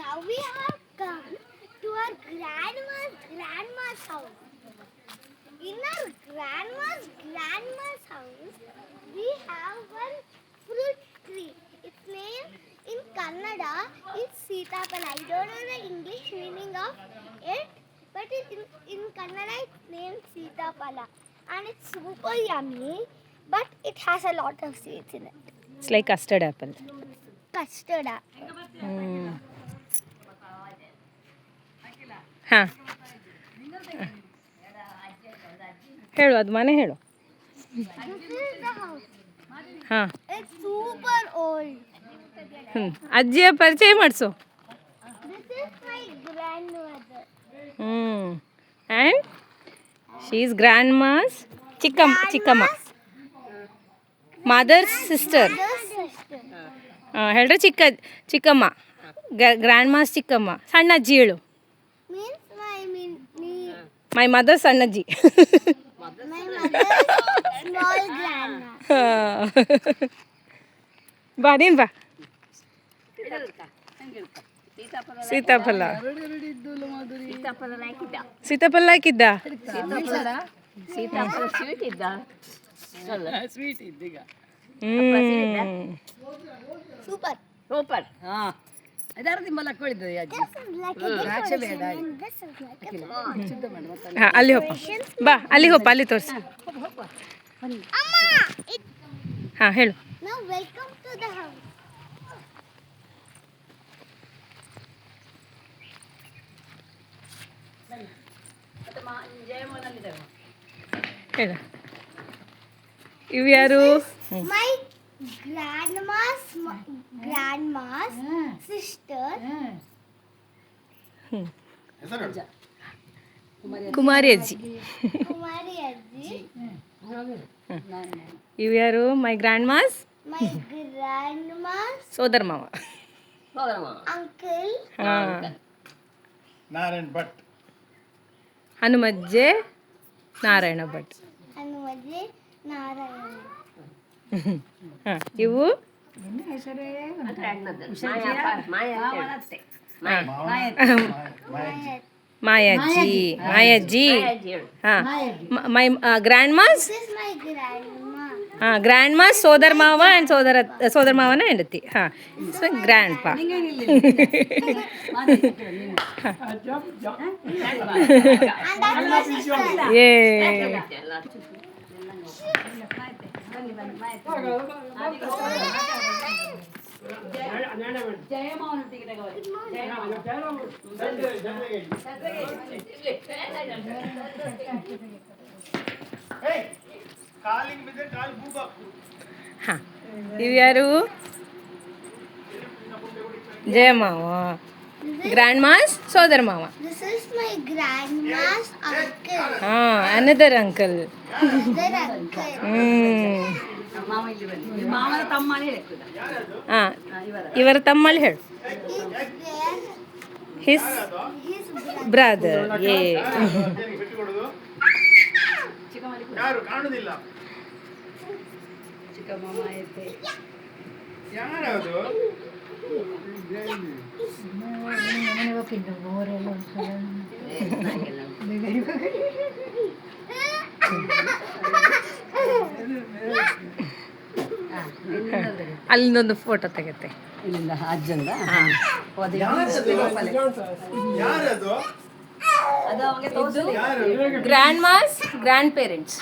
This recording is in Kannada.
Now we have come to our grandma's house. In our grandma's house, we have one fruit tree. Its name in Kannada is Sitapala. I don't know the English meaning of it, but in Kannada it's named Sitapala. And it's super yummy, but it has a lot of seeds in it. It's like custard apple. Custard apple. ಹಾಂ ಹೇಳು ಅದು ಮನೆ ಹೇಳು. This is the house. ಹಾಂ It's super old. ಅಜ್ಜಿಯ ಪರಿಚಯ ಮಾಡಿಸು. This is my grandmother. And she is grandma's ಚಿಕ್ಕಮ್ಮ ಮದರ್ಸ್ ಸಿಸ್ಟರ್. Mother's sister. ಹೇಳ್ರೆ ಚಿಕ್ಕಮ್ಮ ಗ್ರ್ಯಾಂಡ್ ಮಾಸ್ ಚಿಕ್ಕಮ್ಮ. ಸಣ್ಣಜ್ಜಿ ಹೇಳು. Means me. ಮೈ ಮದರ್ ಸಣ್ಣಜ್ಜಿ. My mother's small grandma. ಬಾ ನೀನು ಬಾ. ಸೀತಾಫಲ ಹಾಕಿದ್ದ. Super. ಸೂಪರ್ ಹಾಂ ಅದಾರು ನಿಮ್ಮಲ್ಲ ಹಾಕ್ಕೊಂಡಿದ್ದೆ ಅಜ್ಜಿ This is like a ದ್ರಾಕ್ಷೆ ಬೇಡ decoration. And this is like a ಶುದ್ಧ ಮಾಡಿ ಮತ್ತೆ ಹಾಂ ಅಲ್ಲಿ ಹೋಪ ಬಾ ಅಲ್ಲಿ ಹೋಪ ಅಲ್ಲಿ ತೋರಿಸಿ. Amma! ಹಾಂ ಹೇಳು. Now welcome to the house. ಹೇಳು ಇವು ಯಾರು? My grandma's sister. ಕುಮಾರಿ ಅಜ್ಜಿ. Kumari Ajji. ಇವು ಯಾರು? ಮೈ ಗ್ರ್ಯಾಂಡ್ ಮಾಸ್ My grandma's ಸೋದರ ಮಾವ. uncle. ಹಾಂ ನಾರಾಯಣ್ ಭಟ್. ಹನುಮಜ್ಜೆ ನಾರಾಯಣ ಭಟ್. Hanumaji Narayana. ಹಾಂ ಇವು ಮಾಯಜ್ಜಿ. ಹಾಂ my grandma's. This is my grandma. ಹಾಂ ಗ್ರ್ಯಾಂಡ್ ಮಾಸ್ ಸೋದರ ಮಾವ ಆ್ಯಂಡ್ ಸೋದರ ಮಾವನ ಹೆಂಡತಿ. ಹಾಂ so grandpa. And that's my sister. ಏ ಕಾಲಿಗೆ ಬಿದ್ದರೆ ಕಾಲು ಬೂಬ. ಹಾಂ ಇವು ಯಾರು? ಜಯಮಾವ ಗ್ರ್ಯಾಂಡ್ ಮಾಸ್ ಸೋದರ ಮಾವ. This is my grandma's uncle. ಹಾಂ ಅನದರ್ ಅಂಕಲ್. Their uncle. ಮಾವನ ತಮ್ಮನೇ ಹೇಳ್ತದ ಹಾಂ ಇವರ ತಮ್ಮಳು ಹೇಳು. Is his his brother. ಏ ಬಿಟ್ಟುಕೊಡೋದು ಯಾರು ಕಾಣುದಿಲ್ಲ. ಚಿಕ್ಕ ಮಾಮ ಐತೆ ಯಾರದು? ಅಲ್ಲೊಂದು ಫೋಟೋ ತೆಗತ್ತೆ. ಇಲ್ಲಿಂದ ಅಜ್ಜಂದ ಯಾರದು? ಅದು ಅವನಿಗೆ ತೋರಿಸಲಿ ಯಾರು? Grandmas grand parents.